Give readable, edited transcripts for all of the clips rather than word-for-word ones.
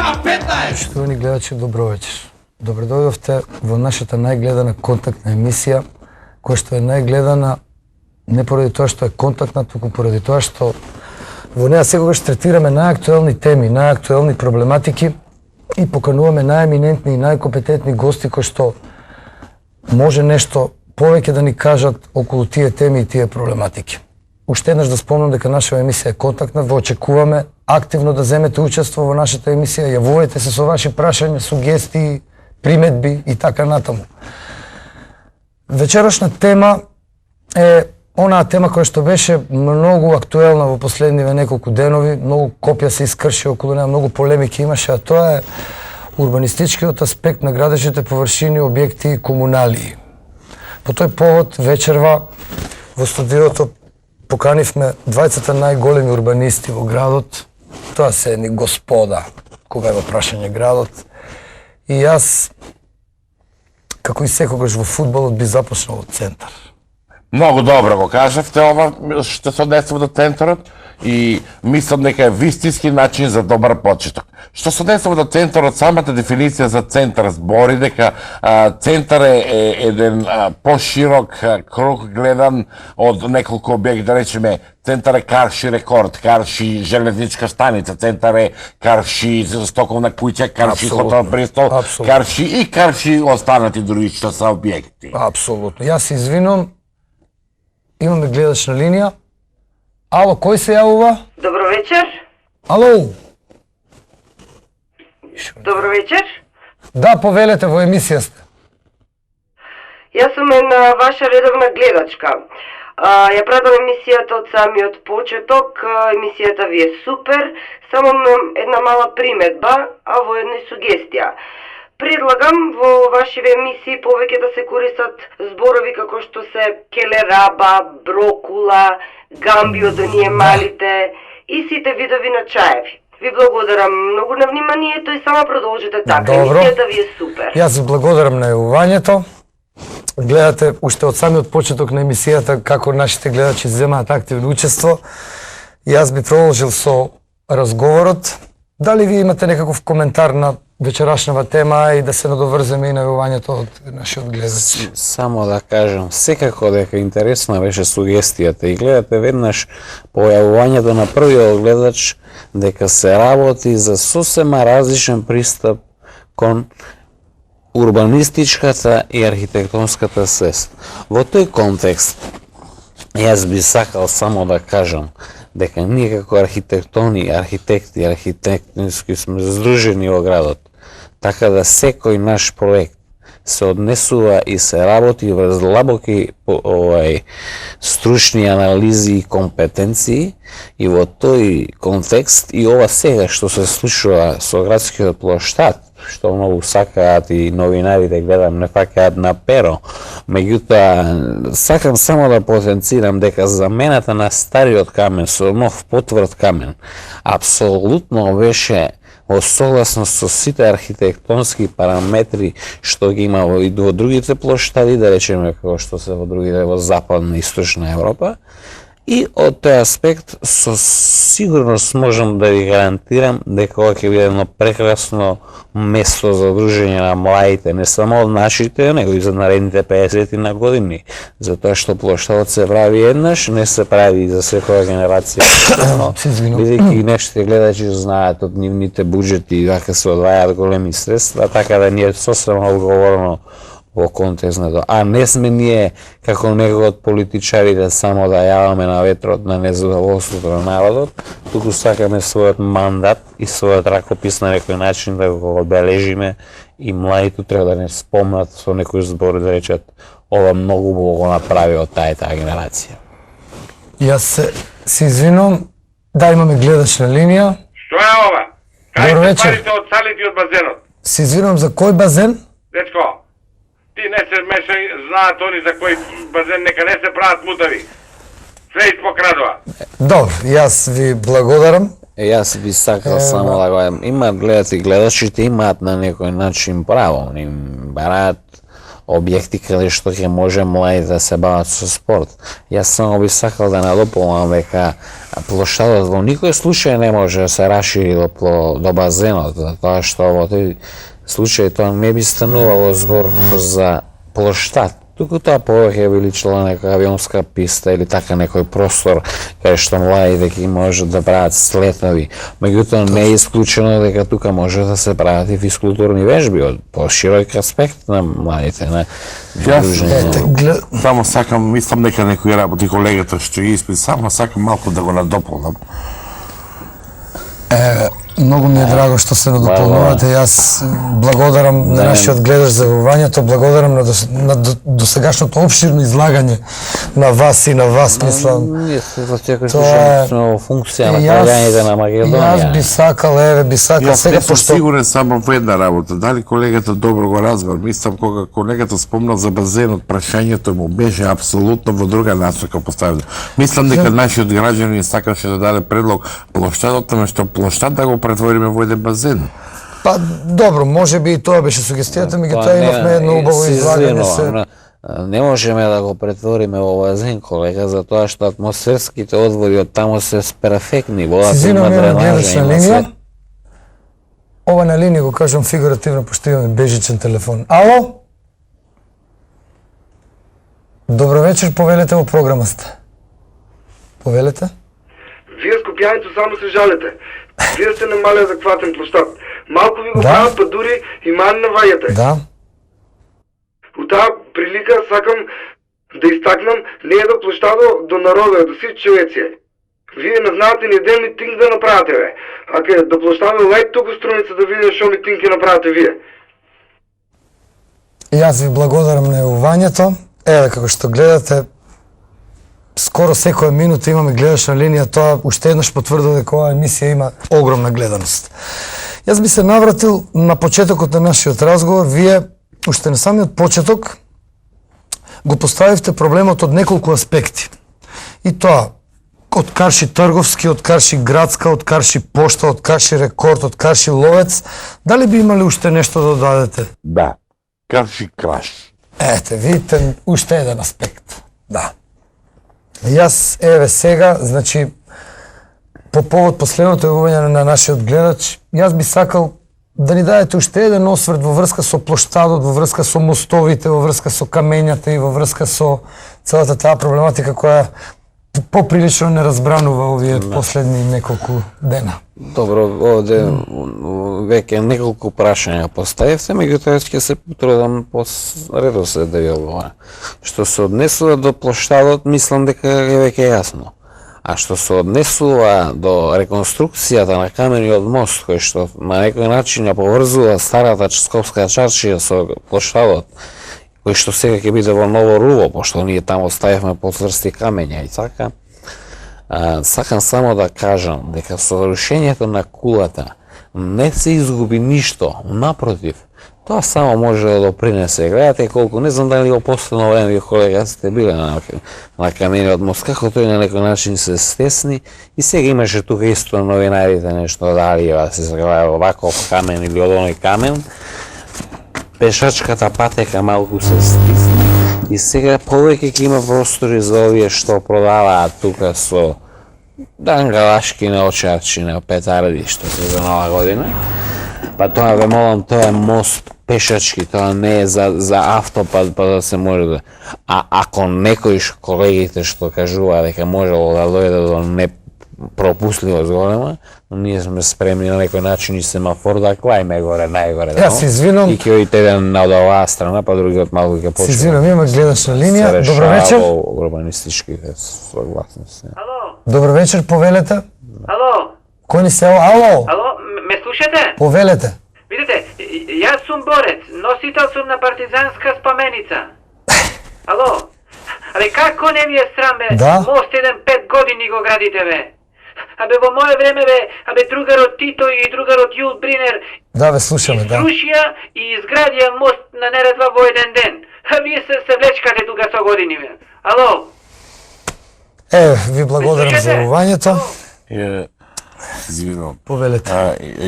К15! Поштовани гледачи, добро вечер. Добре дојдовте во нашата најгледана контактна емисија, која што е најгледана не поради тоа што е контактна, туку поради тоа што во неа секогаш третираме најактуелни теми, најактуелни проблематики и покануваме најеминентни и најкомпетентни гости кои што може нешто повеќе да ни кажат околу тие теми и тие проблематики. Уште еднаш да спомнам дека нашава емисија е контактна, во очекуваме активно да земете учество во нашата емисија, јавувајте се со ваши прашања, сугестии, приметби и така натаму. Вечерашна тема е онаа тема која што беше многу актуелна во последниве неколку денови, многу копја се искрши околу неа, многу полемики имаше, а тоа е урбанистичкиот аспект на градежните површини, објекти и комуналии. По тој повод вечерва во студиото поканивме двајцата најголеми урбанисти во градот. Тоа се едни господа кога е во прашање градот. И јас, како и секогаш во фудбалот, би започнал од центар. Многу добро го кажавте ова што се однесува до центарот и мислам дека е вистински начин за добар почеток. Што се однесува до центарот, самата дефиниција за центар збори дека центар е еден поширок круг гледан од неколку објекти, да речеме, центар е Карши Рекорд, Карши железничка станица, центар е Карши стоковна куќа, Карши хотел Бристол, Карши и Карши останати други што се објекти. Апсолутно. Јас се извинувам. Имаме гледач на линија. Ало, кој се јавува? Добро вечер. Ало. Добро вечер. Да, повелете, во емисија сте. Јас сум една ваша редовна гледачка. Ја пратам емисијата од самиот почеток, емисијата ви е супер, само една мала приметба, а воедно и сугестија. Предлагам во вашиве емисии повеќе да се користат зборови како што се келераба, брокула, гамбио до ние малите и сите видови на чаеви. Ви благодарам многу на вниманието и само продолжите така. Добро. Емисијата ви е супер. Јас ви благодарам на јавувањето. Гледате уште од самиот почеток на емисијата како нашите гледачи земаат активно учество. Јас би продолжил со разговорот. Дали ви имате некаков коментар на вечерашнава тема и да се надоврземе и на јавувањето од нашиот гледач? Само да кажам, секако дека интересна беше сугестијата и гледате веднаш по јавувањето на првиот гледач дека се работи за сосема различен пристап кон урбанистичката и архитектонската свест. Во тој контекст, јас би сакал само да кажам дека ние како архитектони, архитекти, архитектонски сме здружени во градот, така да секој наш проект се однесува и се работи врз длабоки стручни анализи и компетенции и во тој контекст и ова сега што се случува со градскиот плоштад, што многу сакаат и новинарите гледам не факаат на перо. Меѓутоа, сакам само да потенцирам дека замената на стариот камен со нов потврд камен апсолутно беше во согласност со сите архитектонски параметри што ги има и во другите плоштади, да речеме како што се во другите во Западна и Источна Европа. И од тој аспект со сигурност можам да ви гарантирам дека ова ќе биде едно прекрасно место за дружење на младите, не само од нашите, него и за наредните 50 на години. Затоа што плоштадот се прави еднаш, не се прави за секоја генерација. Бидејќи нештите гледачи знаат од нивните буџети дека се одвајаат големи средства, така да ние сосема одговорно во контекст на тоа. А не сме ние, како некои од политичарите, само да јаваме на ветрот на незадоволството на народот, туку сакаме својот мандат и својот ракопис на некој начин да го одбележиме и младите треба да не спомнат со некој збор да речат ова многу го направи од таа генерација. Јас се извинувам, да имаме гледач на линија. Што е ова? Кај се парите од салите и од базенот? Се извинувам, за кој базен? Дечко, ти не се мешај, знаат они за кој базен, нека не се прават мутави. Се испокрадува. Добро, јас ви благодарам. Јас би сакал само да го имаат гледаци, гледачите имаат на некој начин право, им бараат објекти каде што ќе може млади да се бават со спорт. Јас само би сакал да надополнам дека плоштадот во никој случај не може да се расшири до базенот, затоа што во тој случај тоа не би станувало збор за плоштад, туку тоа повеќе би личила нека авионска писта или така некој простор каде што младите ќе можат да прават слетови. Меѓутоа не е исклучено дека тука може да се прават и физкултурни вежби од поширок аспект на младите, на Само сакам, мислам дека некои работи колегата што испит, само сакам малку да го надополнам. Многу ми е драго што се надополнувате. Јас благодарам на нашиот гледач за јавувањето, благодарам на досегашното опширно излагање на вас и на вас, мислам. Ние за секој случај сме во функција на граѓаните на Македонија. Јас би сакал сега Јас сум сигурен само во една работа, дали колегата добро го разбрал, мислам кога колегата спомнал за базенот, прашањето му беше апсолутно во друга насока поставено. Мислам дека нашиот граѓанин сакаше да даде предлог плоштадот, наместо плоштад да го претвориме во еден базен. Па добро, може би и тоа беше сугестијата, меѓутоа имавме едно убаво излагање. Не можеме да го претвориме во базен, колега, затоа што атмосферските одводи од таму се перфектни, водата има дренажа, има се. Ова на линија го кажам фигуративно, пошто имаме бежичен телефон. Ало? Добро вечер, повелете во програма сте. Повелете? Вие скопјаните само се жалите. Вие сте немале адекватен площад. Малку ви го прават, па дури и ман наваѓате. Да. У таа прилика сакам да истакнам не е до площадо, до народа, до сите човеци. Вие не знаете ни еден митинг да направите, бе. Ако е до площадо, лај туку страница да видите шо митинг ќе направите вие. Јас ви благодарам на јавувањето. Еве како што гледате, скоро секоја минута имаме гледач на линија, тоа уште еднаш потврдува дека оваа емисија има огромна гледаност. Јас би се навратил на почетокот на нашиот разговор. Вие уште на самиот почеток го поставивте проблемот од неколку аспекти. И тоа од Карши Трговски, од Карши Градска, од Карши Пошта, од Карши Рекорд, од Карши Ловец. Дали би имали уште нешто да додадете? Да, Карши Краш. Ете, видите, уште еден аспект. Да. Јас, еве сега, значи, по повод последното јавување на нашиот гледач, јас би сакал да ни дадете уште еден осврт во врска со плоштадот, во врска со мостовите, во врска со камењата и во врска со целата таа проблематика која поприлично не разбранува овие последни неколку дена. Добро, овде веќе неколку прашања поставивте, меѓутоа ќе се потрудам по редослед да ви одговорам. Што се однесува до плоштадот, мислам дека е веќе јасно. А што се однесува до реконструкцијата на камениот мост, кој што на некој начин ја поврзува старата Скопска чаршија со плоштадот, кој што сега ќе биде во ново руво, пошто ние таму ставивме поцврсти камења и така. Сакам само да кажам дека со рушењето на кулата не се изгуби ништо, напротив, тоа само може да допринесе. Гледате колку, не знам дали во последно време ви колега сте биле на камениот мост, како тој на некој начин се стесни и сега имаше тука исто новинарите нешто дали да се загледа ваков камен или од оној камен. Пешачката патека малку се стисна и сега повеќе ќе има простори за овие што продаваат тука со дангалашки на очарчи на петарди што се за нова година. Па тоа ве молам, тоа е мост пешачки, тоа не е за автопат па да се може да... А ако некој колегите што кажува дека можело да дојде до непропустливост голема, но ние сме спремни на некој начин и семафор да клајме горе, најгоре. Јас се извинам. И ќе оди еден на оваа страна, па другиот малку ќе почне. Се извинам, има гледач на линија. Добро вечер. Урбанистичките согласности. Ало? Добро вечер, повелете. Ало? Кој ни се... Ало? Ало? Ме слушате? Повелете. Видите, јас сум борец, носител сум на партизанска споменица. Ало? Абе, како не ви е срам, бе? Да? Мост еден 5 години го градите, бе. Абе, во моје време, бе, абе, другарот Тито и другарот Јул Бринер Да, ве слушаме, да. изрушија и изградија мост на Неретва во еден ден. А вие се влечкате тука со години, бе. Ало? Ви благодарам за јавувањето. извинувам. Повелете.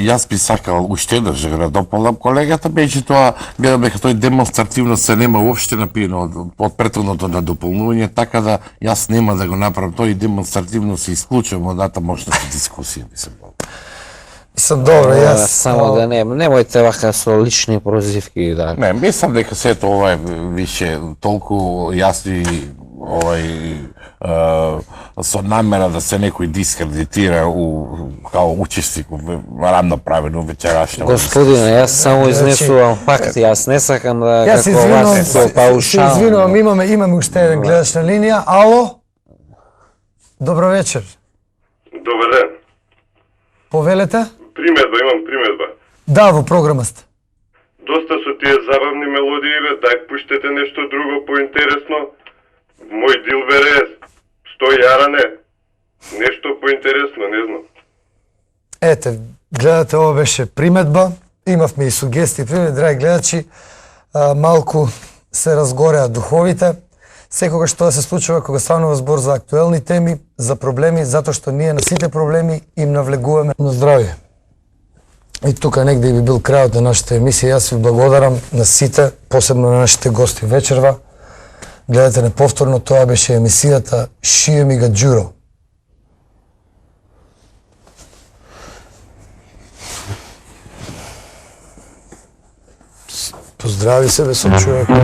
Јас би сакал уште да да дополнам колегата, беше тоа, гледам дека тој демонстративно се нема уопште напиено од претhodното на дополнување, така да јас нема да го направам тој демонстративно се исклучувам од натамошната дискусија, мислам. Мислам, добро, јас... Само да немојте вака со лични прозивки, да. Не, мислам дека сето ова е више толку јасни со намера да се некој дискредитира као учесник рамноправен вечерашна. Господине, јас само изнесувам факти, јас не сакам да Јас како вас со се паушално. извинувам, имаме уште еден гледач на линија. Ало? Добро вечер. Добар ден. Повелете? Имам примедба. Да, во програма сте. Доста со тие забавни мелодии, бе, дај пуштете нешто друго поинтересно. Мој Дилбер е 100 јаране. Нешто поинтересно, не знам. Ете, гледате, ова беше приметба. Имавме и сугестии, примет, драги гледачи. Малку се разгореа духовите. Секогаш тоа се случува кога станува збор за актуелни теми, за проблеми, затоа што ние на сите проблеми им навлегуваме на здравје. И тука негде би бил крајот на нашата емисија. Јас ви благодарам на сите, посебно на нашите гости вечерва. Гледате неповторно, тоа беше емисијата Шие ми га Ѓуро. Поздрави се бе со човекот.